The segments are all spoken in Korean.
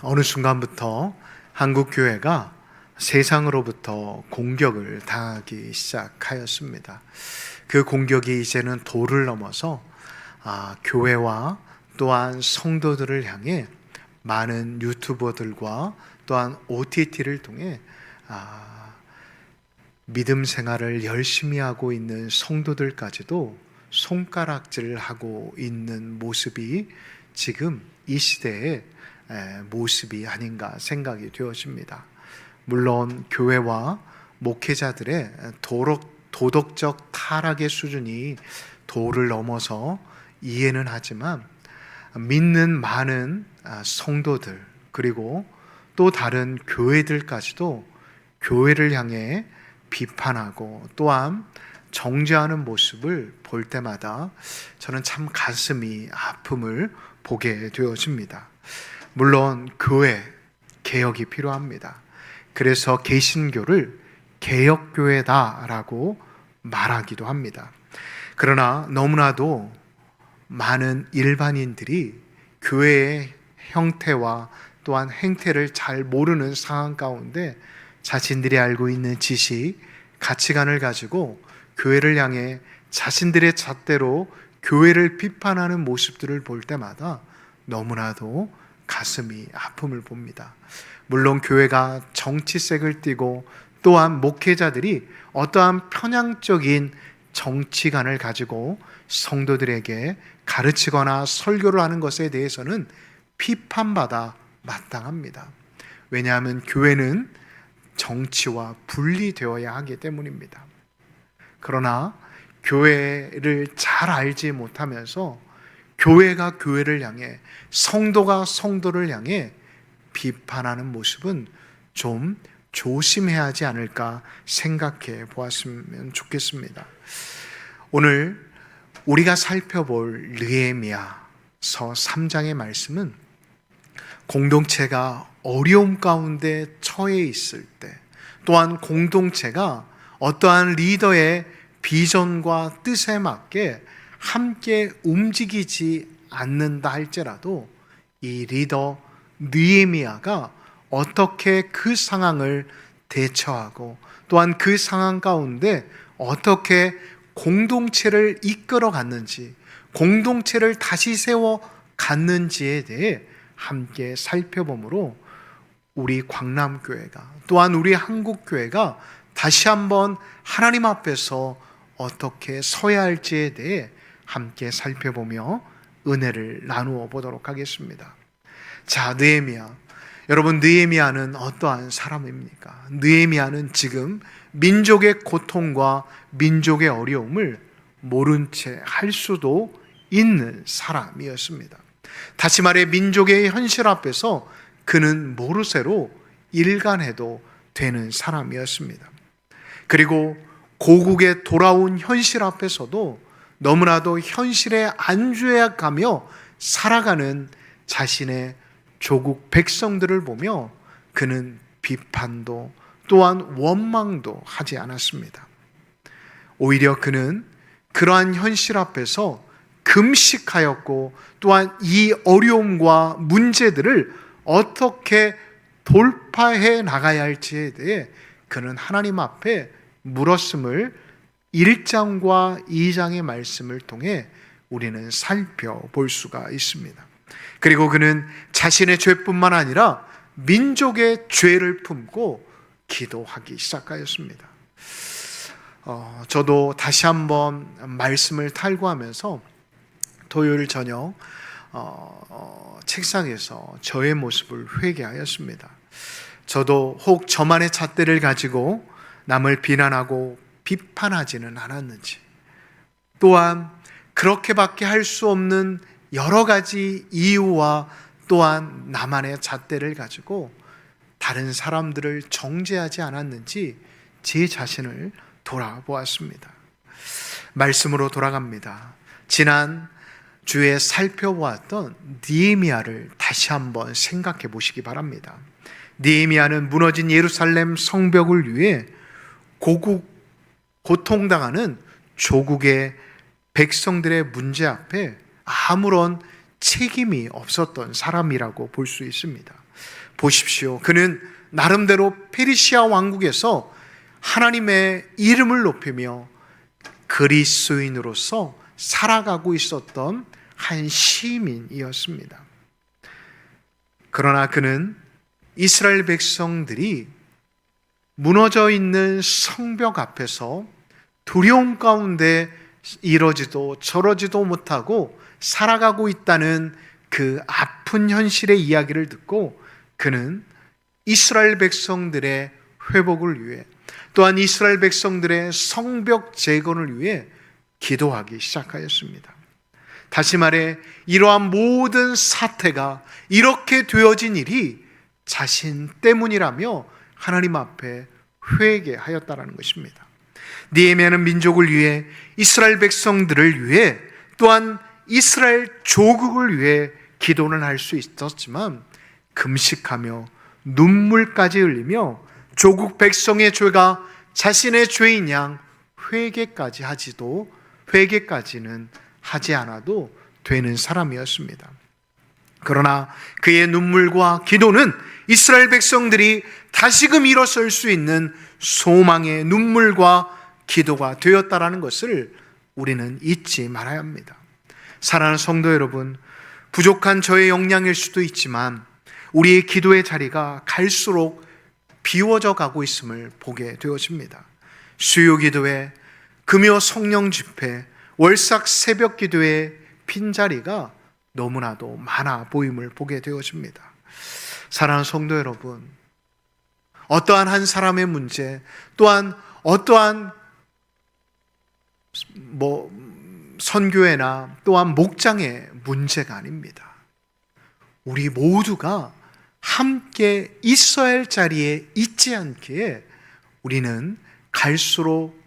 어느 순간부터 한국 교회가 세상으로부터 공격을 당하기 시작하였습니다. 그 공격이 이제는 도를 넘어서 교회와 또한 성도들을 향해 많은 유튜버들과 또한 OTT를 통해 믿음 생활을 열심히 하고 있는 성도들까지도 손가락질을 하고 있는 모습이 지금 이 시대의 모습이 아닌가 생각이 되어집니다. 물론 교회와 목회자들의 도덕적 타락의 수준이 도를 넘어서 이해는 하지만 믿는 많은 성도들 그리고 또 다른 교회들까지도 교회를 향해 비판하고 또한 정죄하는 모습을 볼 때마다 저는 참 가슴이 아픔을 보게 되어집니다. 물론 교회 개혁이 필요합니다. 그래서 개신교를 개혁교회다라고 말하기도 합니다. 그러나 너무나도 많은 일반인들이 교회의 형태와 또한 행태를 잘 모르는 상황 가운데 자신들이 알고 있는 지식, 가치관을 가지고 교회를 향해 자신들의 잣대로 교회를 비판하는 모습들을 볼 때마다 너무나도 가슴이 아픔을 봅니다. 물론 교회가 정치색을 띠고 또한 목회자들이 어떠한 편향적인 정치관을 가지고 성도들에게 가르치거나 설교를 하는 것에 대해서는 비판받아 마땅합니다. 왜냐하면 교회는 정치와 분리되어야 하기 때문입니다. 그러나 교회를 잘 알지 못하면서 교회가 교회를 향해 성도가 성도를 향해 비판하는 모습은 좀 조심해야 하지 않을까 생각해 보았으면 좋겠습니다. 오늘 우리가 살펴볼 느헤미야서 3장의 말씀은 공동체가 어려움 가운데 처해 있을 때 또한 공동체가 어떠한 리더의 비전과 뜻에 맞게 함께 움직이지 않는다 할지라도 이 리더 느헤미야가 어떻게 그 상황을 대처하고 또한 그 상황 가운데 어떻게 공동체를 이끌어 갔는지 공동체를 다시 세워 갔는지에 대해 함께 살펴보므로 우리 광남교회가 또한 우리 한국교회가 다시 한번 하나님 앞에서 어떻게 서야 할지에 대해 함께 살펴보며 은혜를 나누어 보도록 하겠습니다. 자, 느헤미야. 여러분, 느헤미야는 어떠한 사람입니까? 느헤미야는 지금 민족의 고통과 민족의 어려움을 모른 채 할 수도 있는 사람이었습니다. 다시 말해 민족의 현실 앞에서 그는 모르쇠로 일관해도 되는 사람이었습니다. 그리고 고국에 돌아온 현실 앞에서도 너무나도 현실에 안주해 가며 살아가는 자신의 조국 백성들을 보며 그는 비판도 또한 원망도 하지 않았습니다. 오히려 그는 그러한 현실 앞에서 금식하였고 또한 이 어려움과 문제들을 어떻게 돌파해 나가야 할지에 대해 그는 하나님 앞에 물었음을 1장과 2장의 말씀을 통해 우리는 살펴볼 수가 있습니다. 그리고 그는 자신의 죄뿐만 아니라 민족의 죄를 품고 기도하기 시작하였습니다. 저도 다시 한번 말씀을 탈구하면서 토요일 저녁 책상에서 저의 모습을 회개하였습니다. 저도 혹 저만의 잣대를 가지고 남을 비난하고 비판하지는 않았는지, 또한 그렇게밖에 할 수 없는 여러 가지 이유와 또한 나만의 잣대를 가지고 다른 사람들을 정죄하지 않았는지 제 자신을 돌아보았습니다. 말씀으로 돌아갑니다. 지난 주에 살펴보았던 느헤미야를 다시 한번 생각해 보시기 바랍니다. 느헤미야는 무너진 예루살렘 성벽을 위해 고통당하는 조국의 백성들의 문제 앞에 아무런 책임이 없었던 사람이라고 볼 수 있습니다. 보십시오. 그는 나름대로 페르시아 왕국에서 하나님의 이름을 높이며 그리스도인으로서 살아가고 있었던 한 시민이었습니다. 그러나 그는 이스라엘 백성들이 무너져 있는 성벽 앞에서 두려움 가운데 이러지도 저러지도 못하고 살아가고 있다는 그 아픈 현실의 이야기를 듣고 그는 이스라엘 백성들의 회복을 위해 또한 이스라엘 백성들의 성벽 재건을 위해 기도하기 시작하였습니다. 다시 말해 이러한 모든 사태가 이렇게 되어진 일이 자신 때문이라며 하나님 앞에 회개하였다라는 것입니다. 느헤미야는 민족을 위해 이스라엘 백성들을 위해 또한 이스라엘 조국을 위해 기도는 할 수 있었지만 금식하며 눈물까지 흘리며 조국 백성의 죄가 자신의 죄인 양 회개까지는 하지 않아도 되는 사람이었습니다. 그러나 그의 눈물과 기도는 이스라엘 백성들이 다시금 일어설 수 있는 소망의 눈물과 기도가 되었다라는 것을 우리는 잊지 말아야 합니다. 사랑하는 성도 여러분, 부족한 저의 역량일 수도 있지만 우리의 기도의 자리가 갈수록 비워져 가고 있음을 보게 되어집니다. 수요 기도회, 금요 성령 집회, 월삭 새벽 기도의 빈자리가 너무나도 많아 보임을 보게 되어집니다. 사랑하는 성도 여러분, 어떠한 한 사람의 문제 또한 어떠한 선교회나 또한 목장의 문제가 아닙니다. 우리 모두가 함께 있어야 할 자리에 있지 않기에 우리는 갈수록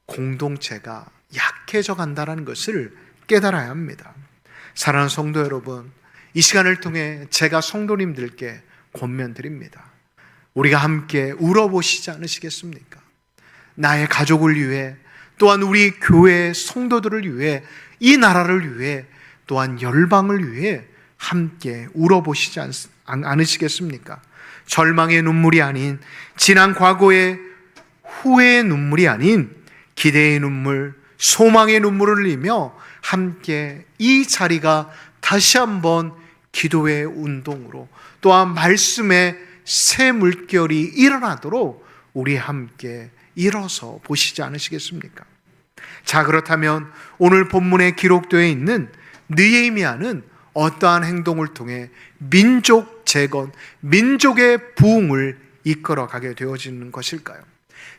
공동체가 약해져 간다는 것을 깨달아야 합니다. 사랑하는 성도 여러분, 이 시간을 통해 제가 성도님들께 권면드립니다. 우리가 함께 울어보시지 않으시겠습니까? 나의 가족을 위해 또한 우리 교회의 성도들을 위해 이 나라를 위해 또한 열방을 위해 함께 울어보시지 않으시겠습니까? 절망의 눈물이 아닌 지난 과거의 후회의 눈물이 아닌 기대의 눈물, 소망의 눈물을 흘리며 함께 이 자리가 다시 한번 기도의 운동으로 또한 말씀의 새 물결이 일어나도록 우리 함께 일어서 보시지 않으시겠습니까? 자, 그렇다면 오늘 본문에 기록되어 있는 느헤미야는 어떠한 행동을 통해 민족 재건, 민족의 부흥을 이끌어가게 되어지는 것일까요?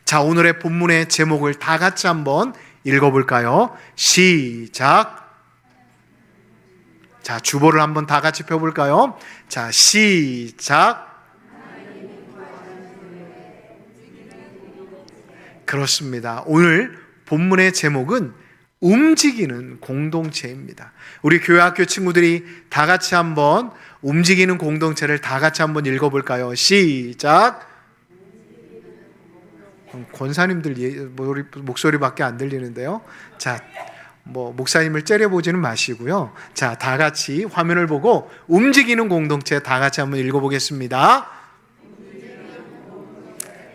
자, 오늘의 본문의 제목을 다 같이 한번 읽어볼까요? 시작. 자, 주보를 한번 다 같이 펴볼까요? 자, 시작. 그렇습니다. 오늘 본문의 제목은 움직이는 공동체입니다. 우리 교회학교 친구들이 다 같이 한번 움직이는 공동체를 다 같이 한번 읽어볼까요? 시작. 권사님들 목소리밖에 안 들리는데요. 자, 목사님을 째려보지는 마시고요. 자, 다 같이 화면을 보고 움직이는 공동체 다 같이 한번 읽어보겠습니다.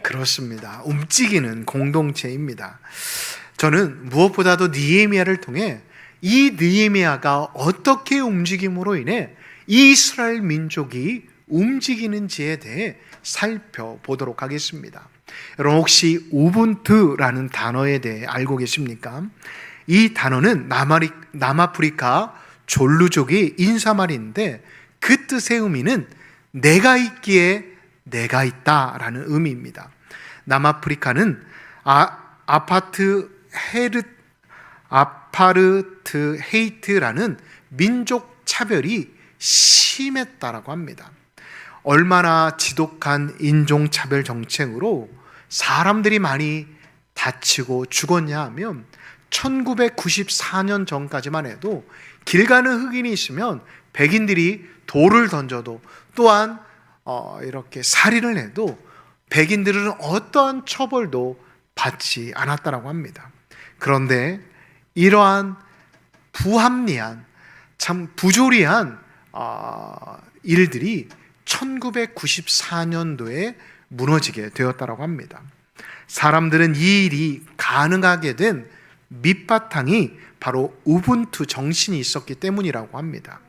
그렇습니다. 움직이는 공동체입니다. 저는 무엇보다도 느헤미야를 통해 이 느헤미야가 어떻게 움직임으로 인해 이스라엘 민족이 움직이는지에 대해 살펴보도록 하겠습니다. 여러분, 혹시 우분투라는 단어에 대해 알고 계십니까? 이 단어는 남아프리카 졸루족의 인사말인데 그 뜻의 의미는 내가 있기에 내가 있다라는 의미입니다. 남아프리카는 아파르트헤이트라는 민족 차별이 심했다라고 합니다. 얼마나 지독한 인종차별 정책으로 사람들이 많이 다치고 죽었냐 하면 1994년 전까지만 해도 길 가는 흑인이 있으면 백인들이 돌을 던져도 또한 이렇게 살인을 해도 백인들은 어떠한 처벌도 받지 않았다라고 합니다. 그런데 이러한 부합리한 참 부조리한 일들이 1994년도에 무너지게 되었다고 합니다. 사람들은 이 일이 가능하게 된 밑바탕이 바로 우분투 정신이 있었기 때문이라고 합니다.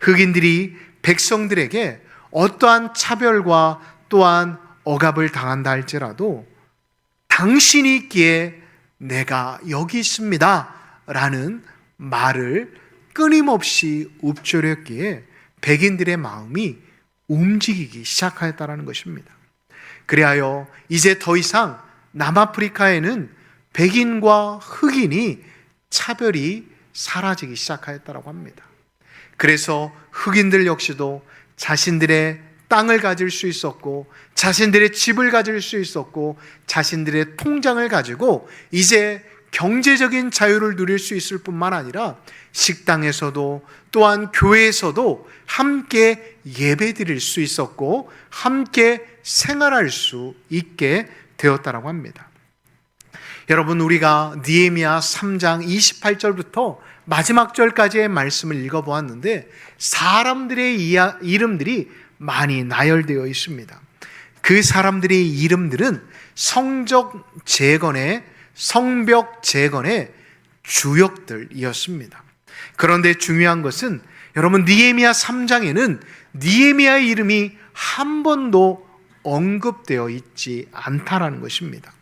흑인들이 백성들에게 어떠한 차별과 또한 억압을 당한다 할지라도 당신이 있기에 내가 여기 있습니다 라는 말을 끊임없이 읊조렸기에 백인들의 마음이 움직이기 시작하였다는 것입니다. 그리하여 이제 더 이상 남아프리카에는 백인과 흑인이 차별이 사라지기 시작하였다고 합니다. 그래서 흑인들 역시도 자신들의 땅을 가질 수 있었고, 자신들의 집을 가질 수 있었고, 자신들의 통장을 가지고 이제 경제적인 자유를 누릴 수 있을 뿐만 아니라 식당에서도 또한 교회에서도 함께 예배드릴 수 있었고 함께 생활할 수 있게 되었다고 합니다. 여러분, 우리가 느헤미야 3장 28절부터 마지막 절까지의 말씀을 읽어보았는데 사람들의 이름들이 많이 나열되어 있습니다. 그 사람들의 이름들은 성벽 재건의 주역들이었습니다. 그런데 중요한 것은 여러분, 느헤미야 3장에는 느헤미야의 이름이 한 번도 언급되어 있지 않다라는 것입니다.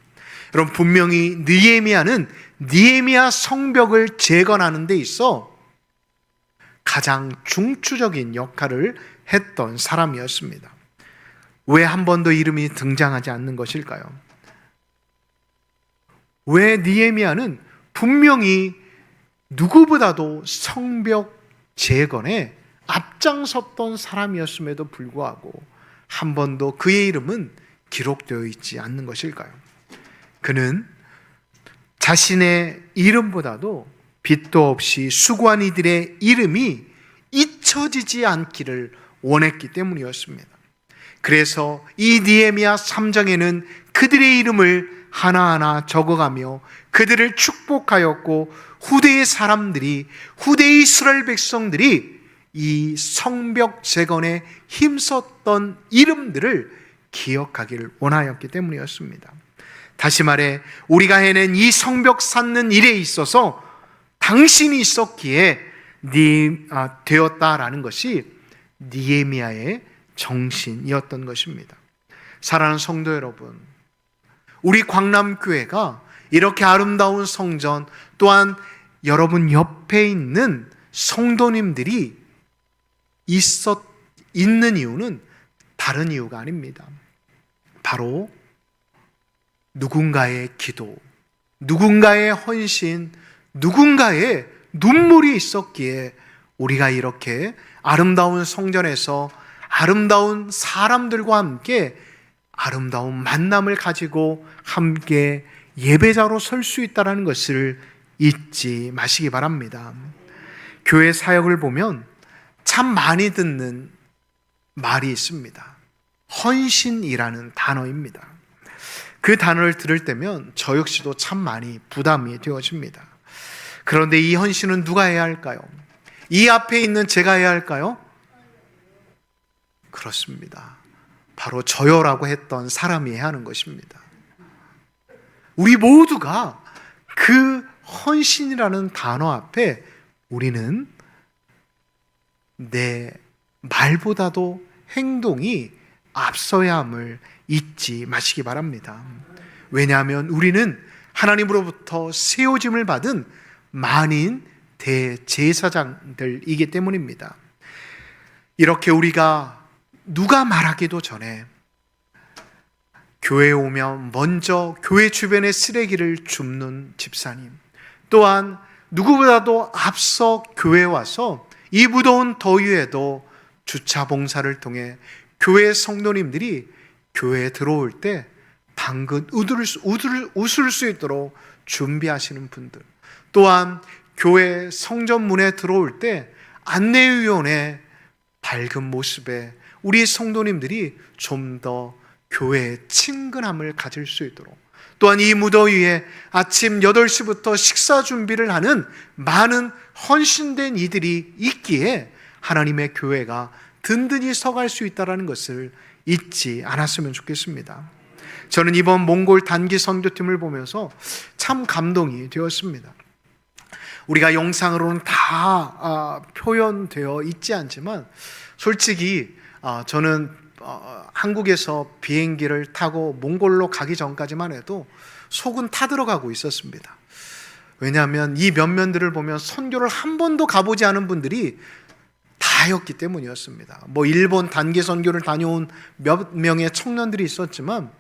여러분, 분명히 느헤미야는 느헤미야 성벽을 재건하는 데 있어 가장 중추적인 역할을 했던 사람이었습니다. 왜 한 번도 이름이 등장하지 않는 것일까요? 왜 느헤미야는 분명히 누구보다도 성벽 재건에 앞장섰던 사람이었음에도 불구하고 한 번도 그의 이름은 기록되어 있지 않는 것일까요? 그는 자신의 이름보다도 빛도 없이 수고한 이들의 이름이 잊혀지지 않기를 원했기 때문이었습니다. 그래서 이 느헤미야 3장에는 그들의 이름을 하나하나 적어가며 그들을 축복하였고, 후대의 사람들이, 후대의 이스라엘 백성들이 이 성벽 재건에 힘썼던 이름들을 기억하기를 원하였기 때문이었습니다. 다시 말해 우리가 해낸 이 성벽 쌓는 일에 있어서 당신이 있었기에 되었다라는 것이 느헤미야의 정신이었던 것입니다. 사랑하는 성도 여러분, 우리 광남교회가 이렇게 아름다운 성전, 또한 여러분 옆에 있는 성도님들이 있는 이유는 다른 이유가 아닙니다. 바로 누군가의 기도, 누군가의 헌신, 누군가의 눈물이 있었기에 우리가 이렇게 아름다운 성전에서 아름다운 사람들과 함께 아름다운 만남을 가지고 함께 예배자로 설 수 있다는 것을 잊지 마시기 바랍니다. 교회 사역을 보면 참 많이 듣는 말이 있습니다. 헌신이라는 단어입니다. 그 단어를 들을 때면 저 역시도 참 많이 부담이 되어집니다. 그런데 이 헌신은 누가 해야 할까요? 이 앞에 있는 제가 해야 할까요? 그렇습니다. 바로 저요라고 했던 사람이 해야 하는 것입니다. 우리 모두가 그 헌신이라는 단어 앞에 우리는 내 말보다도 행동이 앞서야 함을 잊지 마시기 바랍니다. 왜냐하면 우리는 하나님으로부터 세워짐을 받은 만인 대제사장들이기 때문입니다. 이렇게 우리가 누가 말하기도 전에 교회에 오면 먼저 교회 주변의 쓰레기를 줍는 집사님, 또한 누구보다도 앞서 교회에 와서 이 무더운 더위에도 주차 봉사를 통해 교회 성도님들이 교회에 들어올 때 당근 웃을 수 있도록 준비하시는 분들, 또한 교회 성전문에 들어올 때 안내위원의 밝은 모습에 우리 성도님들이 좀 더 교회의 친근함을 가질 수 있도록, 또한 이 무더위에 아침 8시부터 식사 준비를 하는 많은 헌신된 이들이 있기에 하나님의 교회가 든든히 서갈 수 있다는 것을 잊지 않았으면 좋겠습니다. 저는 이번 몽골 단기 선교팀을 보면서 참 감동이 되었습니다. 우리가 영상으로는 다 표현되어 있지 않지만 솔직히 저는 한국에서 비행기를 타고 몽골로 가기 전까지만 해도 속은 타들어가고 있었습니다. 왜냐하면 이 면면들을 보면 선교를 한 번도 가보지 않은 분들이 다였기 때문이었습니다. 일본 단기 선교를 다녀온 몇 명의 청년들이 있었지만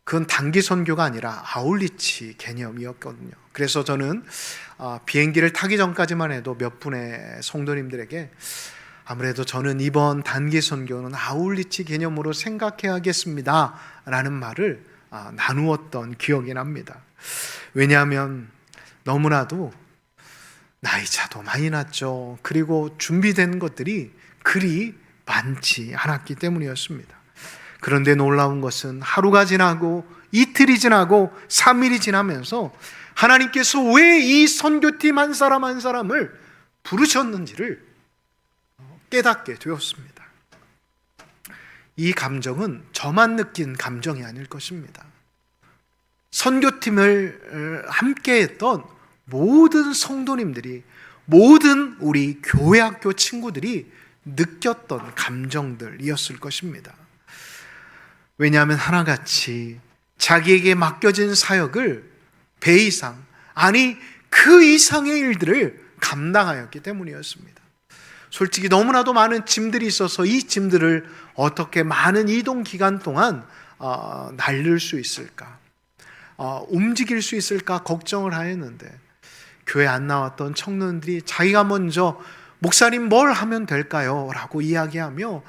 그건 단기 선교가 아니라 아울리치 개념이었거든요. 그래서 저는 비행기를 타기 전까지만 해도 몇 분의 성도님들에게 아무래도 저는 이번 단기 선교는 아울리치 개념으로 생각해야겠습니다 라는 말을 나누었던 기억이 납니다. 왜냐하면 너무나도 나이차도 많이 났죠. 그리고 준비된 것들이 그리 많지 않았기 때문이었습니다. 그런데 놀라운 것은 하루가 지나고 이틀이 지나고 3일이 지나면서 하나님께서 왜 이 선교팀 한 사람 한 사람을 부르셨는지를 깨닫게 되었습니다. 이 감정은 저만 느낀 감정이 아닐 것입니다. 선교팀을 함께했던 모든 성도님들이, 모든 우리 교회학교 친구들이 느꼈던 감정들이었을 것입니다. 왜냐하면 하나같이 자기에게 맡겨진 사역을 배 이상, 아니 그 이상의 일들을 감당하였기 때문이었습니다. 솔직히 너무나도 많은 짐들이 있어서 이 짐들을 어떻게 많은 이동 기간 동안 날릴 수 있을까, 움직일 수 있을까 걱정을 하였는데, 교회 안 나왔던 청년들이 자기가 먼저 목사님 뭘 하면 될까요? 라고 이야기하며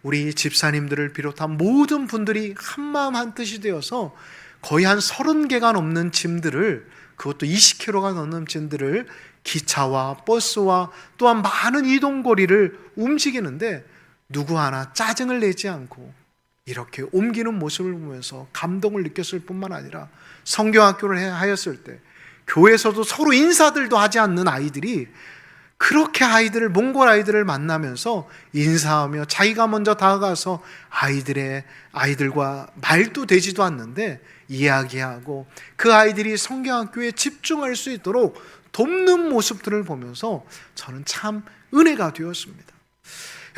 우리 집사님들을 비롯한 모든 분들이 한마음 한뜻이 되어서 거의 한 30개가 넘는 짐들을, 그것도 20kg가 넘는 짐들을 기차와 버스와 또한 많은 이동거리를 움직이는데 누구 하나 짜증을 내지 않고 이렇게 옮기는 모습을 보면서 감동을 느꼈을 뿐만 아니라 성경학교를 하였을 때 교회에서도 서로 인사들도 하지 않는 아이들이 그렇게 몽골 아이들을 만나면서 인사하며 자기가 먼저 다가가서 아이들과 말도 되지도 않는데 이야기하고 그 아이들이 성경학교에 집중할 수 있도록 돕는 모습들을 보면서 저는 참 은혜가 되었습니다.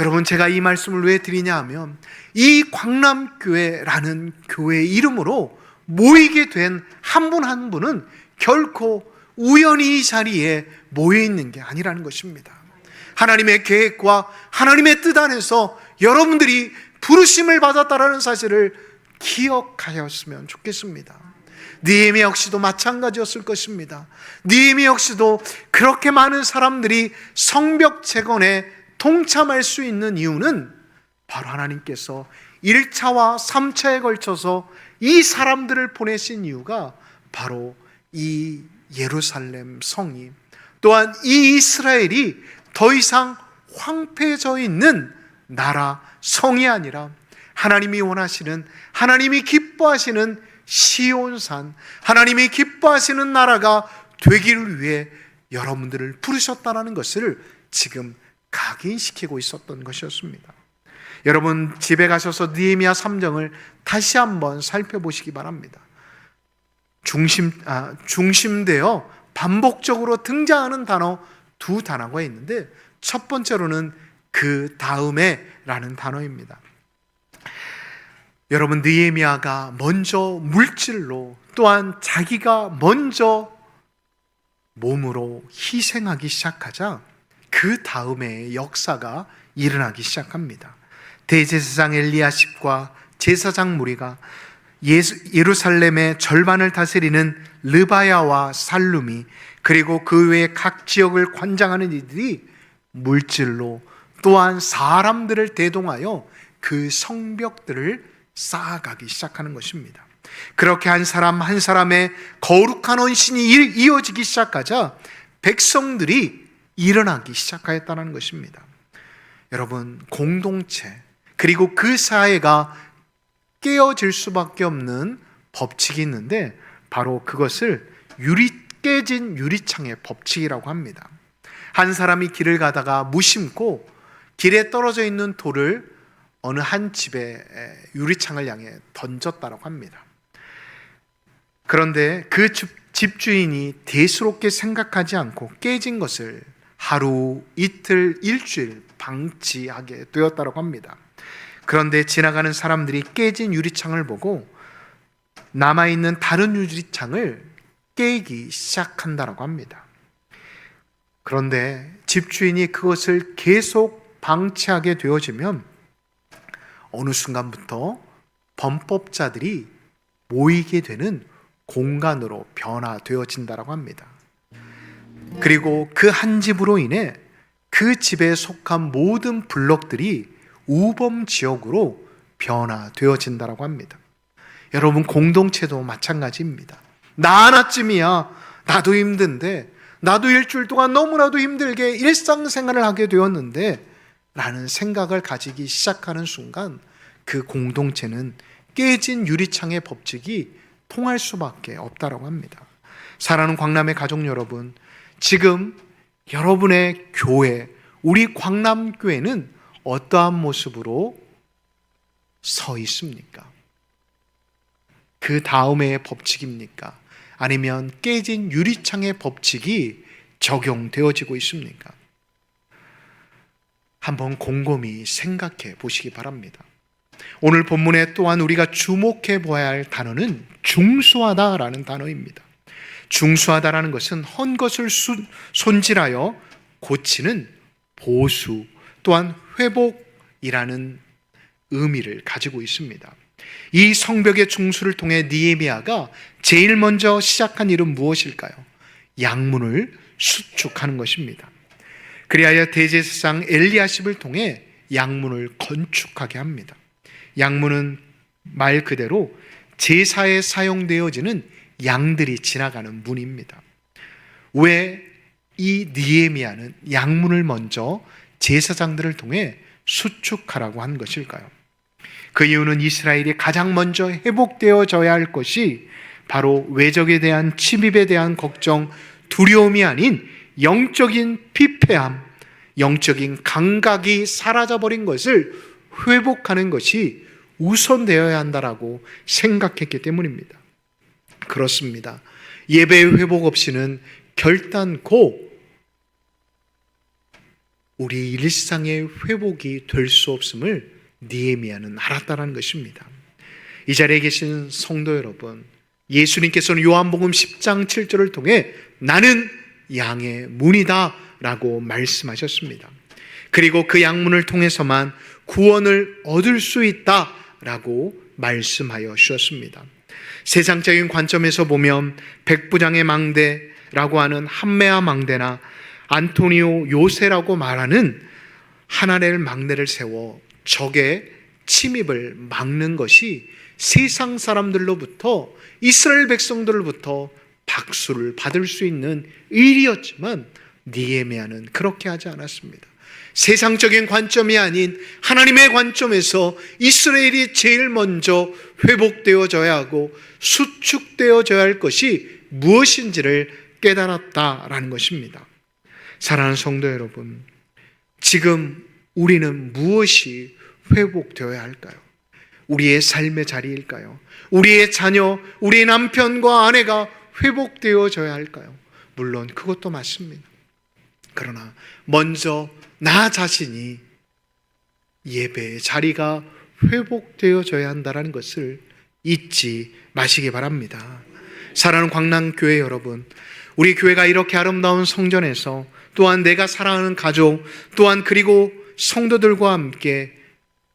여러분, 제가 이 말씀을 왜 드리냐 하면 이 광남교회라는 교회의 이름으로 모이게 된 한 분 한 분은 결코 우연히 이 자리에 모여 있는 게 아니라는 것입니다. 하나님의 계획과 하나님의 뜻 안에서 여러분들이 부르심을 받았다라는 사실을 기억하였으면 좋겠습니다. 느헤미야 역시도 마찬가지였을 것입니다. 느헤미야 역시도 그렇게 많은 사람들이 성벽 재건에 동참할 수 있는 이유는 바로 하나님께서 1차와 3차에 걸쳐서 이 사람들을 보내신 이유가 바로 이 예루살렘 성이, 또한 이 이스라엘이 더 이상 황폐해져 있는 나라, 성이 아니라 하나님이 원하시는, 하나님이 기뻐하시는 시온산, 하나님이 기뻐하시는 나라가 되기를 위해 여러분들을 부르셨다는 것을 지금 각인시키고 있었던 것이었습니다. 여러분, 집에 가셔서 느헤미야 3장을 다시 한번 살펴보시기 바랍니다. 중심되어 반복적으로 등장하는 단어 두 단어가 있는데, 첫 번째로는 그 다음에 라는 단어입니다. 여러분, 느헤미야가 먼저 물질로, 또한 자기가 먼저 몸으로 희생하기 시작하자 그 다음에 역사가 일어나기 시작합니다. 대제사장 엘리야십과 제사장 무리가 예루살렘의 절반을 다스리는 르바야와 살룸이, 그리고 그 외의 각 지역을 관장하는 이들이 물질로, 또한 사람들을 대동하여 그 성벽들을 쌓아가기 시작하는 것입니다. 그렇게 한 사람 한 사람의 거룩한 헌신이 이어지기 시작하자 백성들이 일어나기 시작하였다는 것입니다. 여러분, 공동체, 그리고 그 사회가 깨어질 수밖에 없는 법칙이 있는데 바로 그것을 깨진 유리창의 법칙이라고 합니다. 한 사람이 길을 가다가 무심코 길에 떨어져 있는 돌을 어느 한 집의 유리창을 향해 던졌다고 합니다. 그런데 그 집주인이 대수롭게 생각하지 않고 깨진 것을 하루, 이틀, 일주일 방치하게 되었다고 합니다. 그런데 지나가는 사람들이 깨진 유리창을 보고 남아있는 다른 유리창을 깨기 시작한다고 합니다. 그런데 집주인이 그것을 계속 방치하게 되어지면 어느 순간부터 범법자들이 모이게 되는 공간으로 변화되어진다고 합니다. 그리고 그 한 집으로 인해 그 집에 속한 모든 블록들이 우범 지역으로 변화되어진다고 합니다. 여러분, 공동체도 마찬가지입니다. 나 하나쯤이야, 나도 힘든데, 나도 일주일 동안 너무나도 힘들게 일상생활을 하게 되었는데 라는 생각을 가지기 시작하는 순간 그 공동체는 깨진 유리창의 법칙이 통할 수밖에 없다고 합니다. 사랑하는 광남의 가족 여러분, 지금 여러분의 교회, 우리 광남교회는 어떠한 모습으로 서 있습니까? 그 다음의 법칙입니까? 아니면 깨진 유리창의 법칙이 적용되어지고 있습니까? 한번 곰곰이 생각해 보시기 바랍니다. 오늘 본문에 또한 우리가 주목해 보아야 할 단어는 중수하다라는 단어입니다. 중수하다라는 것은 헌 것을 손질하여 고치는 보수, 또한 회복이라는 의미를 가지고 있습니다. 이 성벽의 중수를 통해 느헤미야가 제일 먼저 시작한 일은 무엇일까요? 양문을 수축하는 것입니다. 그리하여 대제사장 엘리야십을 통해 양문을 건축하게 합니다. 양문은 말 그대로 제사에 사용되어지는 양들이 지나가는 문입니다. 왜 이 느헤미야는 양문을 먼저 제사장들을 통해 수축하라고 한 것일까요? 그 이유는 이스라엘이 가장 먼저 회복되어져야 할 것이 바로 외적에 대한 침입에 대한 걱정, 두려움이 아닌 영적인 피폐함, 영적인 감각이 사라져버린 것을 회복하는 것이 우선되어야 한다라고 생각했기 때문입니다. 그렇습니다. 예배의 회복 없이는 결단코 우리 일상의 회복이 될 수 없음을 느헤미야는 알았다는 것입니다. 이 자리에 계신 성도 여러분, 예수님께서는 요한복음 10장 7절을 통해 나는 양의 문이다 라고 말씀하셨습니다. 그리고 그 양문을 통해서만 구원을 얻을 수 있다 라고 말씀하여 주셨습니다. 세상적인 관점에서 보면 백부장의 망대라고 하는 함메아 망대나 안토니오 요새라고 말하는 하나엘 망대를 세워 적의 침입을 막는 것이 세상 사람들로부터, 이스라엘 백성들로부터 박수를 받을 수 있는 일이었지만 느헤미야는 그렇게 하지 않았습니다. 세상적인 관점이 아닌 하나님의 관점에서 이스라엘이 제일 먼저 회복되어져야 하고 수축되어져야 할 것이 무엇인지를 깨달았다라는 것입니다. 사랑하는 성도 여러분, 지금 우리는 무엇이 회복되어야 할까요? 우리의 삶의 자리일까요? 우리의 자녀, 우리의 남편과 아내가 회복되어져야 할까요? 물론 그것도 맞습니다. 그러나 먼저 나 자신이 예배의 자리가 회복되어져야 한다는 것을 잊지 마시기 바랍니다. 사랑하는 광남교회 여러분, 우리 교회가 이렇게 아름다운 성전에서 또한 내가 사랑하는 가족, 또한 그리고 성도들과 함께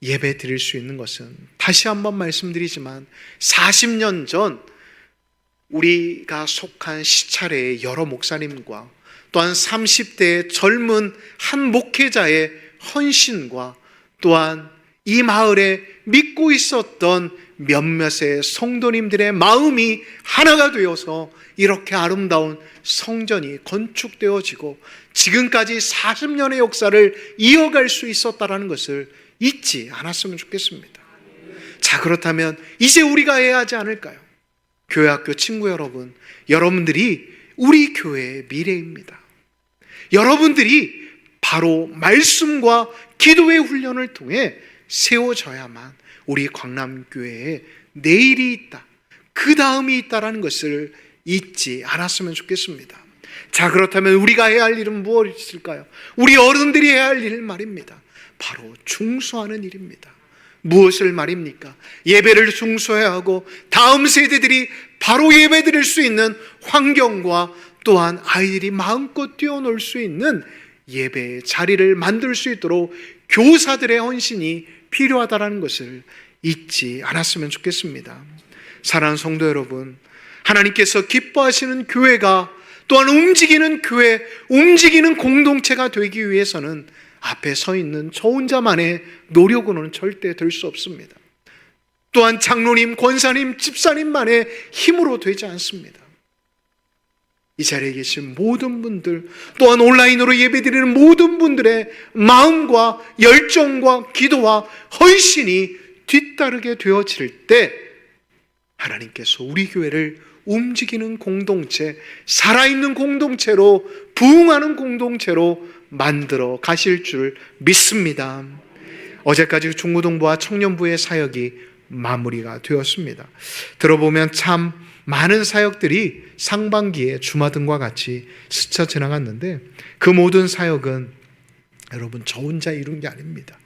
예배 드릴 수 있는 것은 다시 한번 말씀드리지만 40년 전 우리가 속한 시차례의 여러 목사님과 또한 30대의 젊은 한 목회자의 헌신과 또한 이 마을에 믿고 있었던 몇몇의 성도님들의 마음이 하나가 되어서 이렇게 아름다운 성전이 건축되어지고 지금까지 40년의 역사를 이어갈 수 있었다는 것을 잊지 않았으면 좋겠습니다. 자, 그렇다면 이제 우리가 해야 하지 않을까요? 교회학교 친구 여러분, 여러분들이 우리 교회의 미래입니다. 여러분들이 바로 말씀과 기도의 훈련을 통해 세워져야만 우리 광남교회에 내일이 있다, 그 다음이 있다라는 것을 잊지 않았으면 좋겠습니다. 자, 그렇다면 우리가 해야 할 일은 무엇이 있을까요? 우리 어른들이 해야 할 일 말입니다. 바로 중수하는 일입니다. 무엇을 말입니까? 예배를 중수해야 하고 다음 세대들이 바로 예배 드릴 수 있는 환경과 또한 아이들이 마음껏 뛰어놀 수 있는 예배의 자리를 만들 수 있도록 교사들의 헌신이 필요하다는 것을 잊지 않았으면 좋겠습니다. 사랑하는 성도 여러분, 하나님께서 기뻐하시는 교회가 또한 움직이는 교회, 움직이는 공동체가 되기 위해서는 앞에 서 있는 저 혼자만의 노력으로는 절대 될 수 없습니다. 또한 장로님, 권사님, 집사님만의 힘으로 되지 않습니다. 이 자리에 계신 모든 분들, 또한 온라인으로 예배드리는 모든 분들의 마음과 열정과 기도와 헌신이 뒤따르게 되어질 때 하나님께서 우리 교회를 움직이는 공동체, 살아있는 공동체로, 부흥하는 공동체로 만들어 가실 줄 믿습니다. 어제까지 중고등부와 청년부의 사역이 마무리가 되었습니다. 들어보면 참 많은 사역들이 상반기에 주마등과 같이 스쳐 지나갔는데 그 모든 사역은 여러분 저 혼자 이룬 게 아닙니다.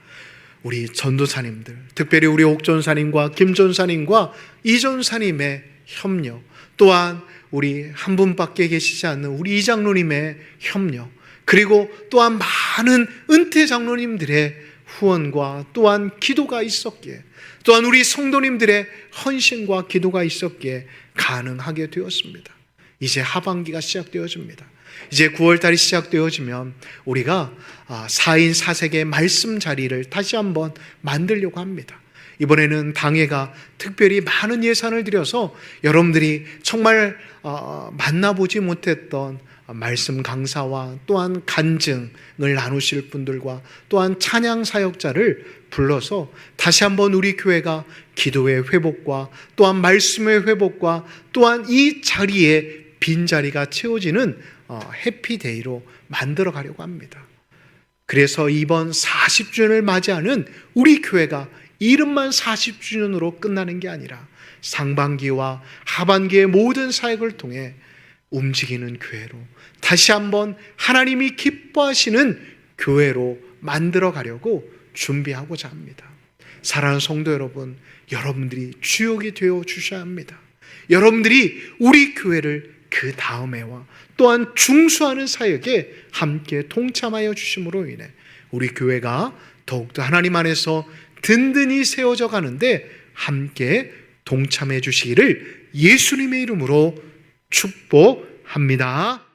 우리 전도사님들, 특별히 우리 옥전사님과 김전사님과 이전사님의 협력, 또한 우리 한 분밖에 계시지 않는 우리 이장로님의 협력, 그리고 또한 많은 은퇴 장로님들의 후원과 또한 기도가 있었기에, 또한 우리 성도님들의 헌신과 기도가 있었기에 가능하게 되었습니다. 이제 하반기가 시작되어집니다. 이제 9월달이 시작되어지면 우리가 4인 4색의 말씀 자리를 다시 한번 만들려고 합니다. 이번에는 당회가 특별히 많은 예산을 들여서 여러분들이 정말 만나보지 못했던 말씀 강사와 또한 간증을 나누실 분들과 또한 찬양 사역자를 불러서 다시 한번 우리 교회가 기도의 회복과 또한 말씀의 회복과 또한 이 자리에 빈자리가 채워지는 해피데이로 만들어 가려고 합니다. 그래서 이번 40주년을 맞이하는 우리 교회가 이름만 40주년으로 끝나는 게 아니라 상반기와 하반기의 모든 사역을 통해 움직이는 교회로, 다시 한번 하나님이 기뻐하시는 교회로 만들어 가려고 준비하고자 합니다. 사랑하는 성도 여러분, 여러분들이 주역이 되어 주셔야 합니다. 여러분들이 우리 교회를 그 다음 해와 또한 중수하는 사역에 함께 동참하여 주심으로 인해 우리 교회가 더욱더 하나님 안에서 든든히 세워져 가는데 함께 동참해 주시기를 예수님의 이름으로 축복합니다.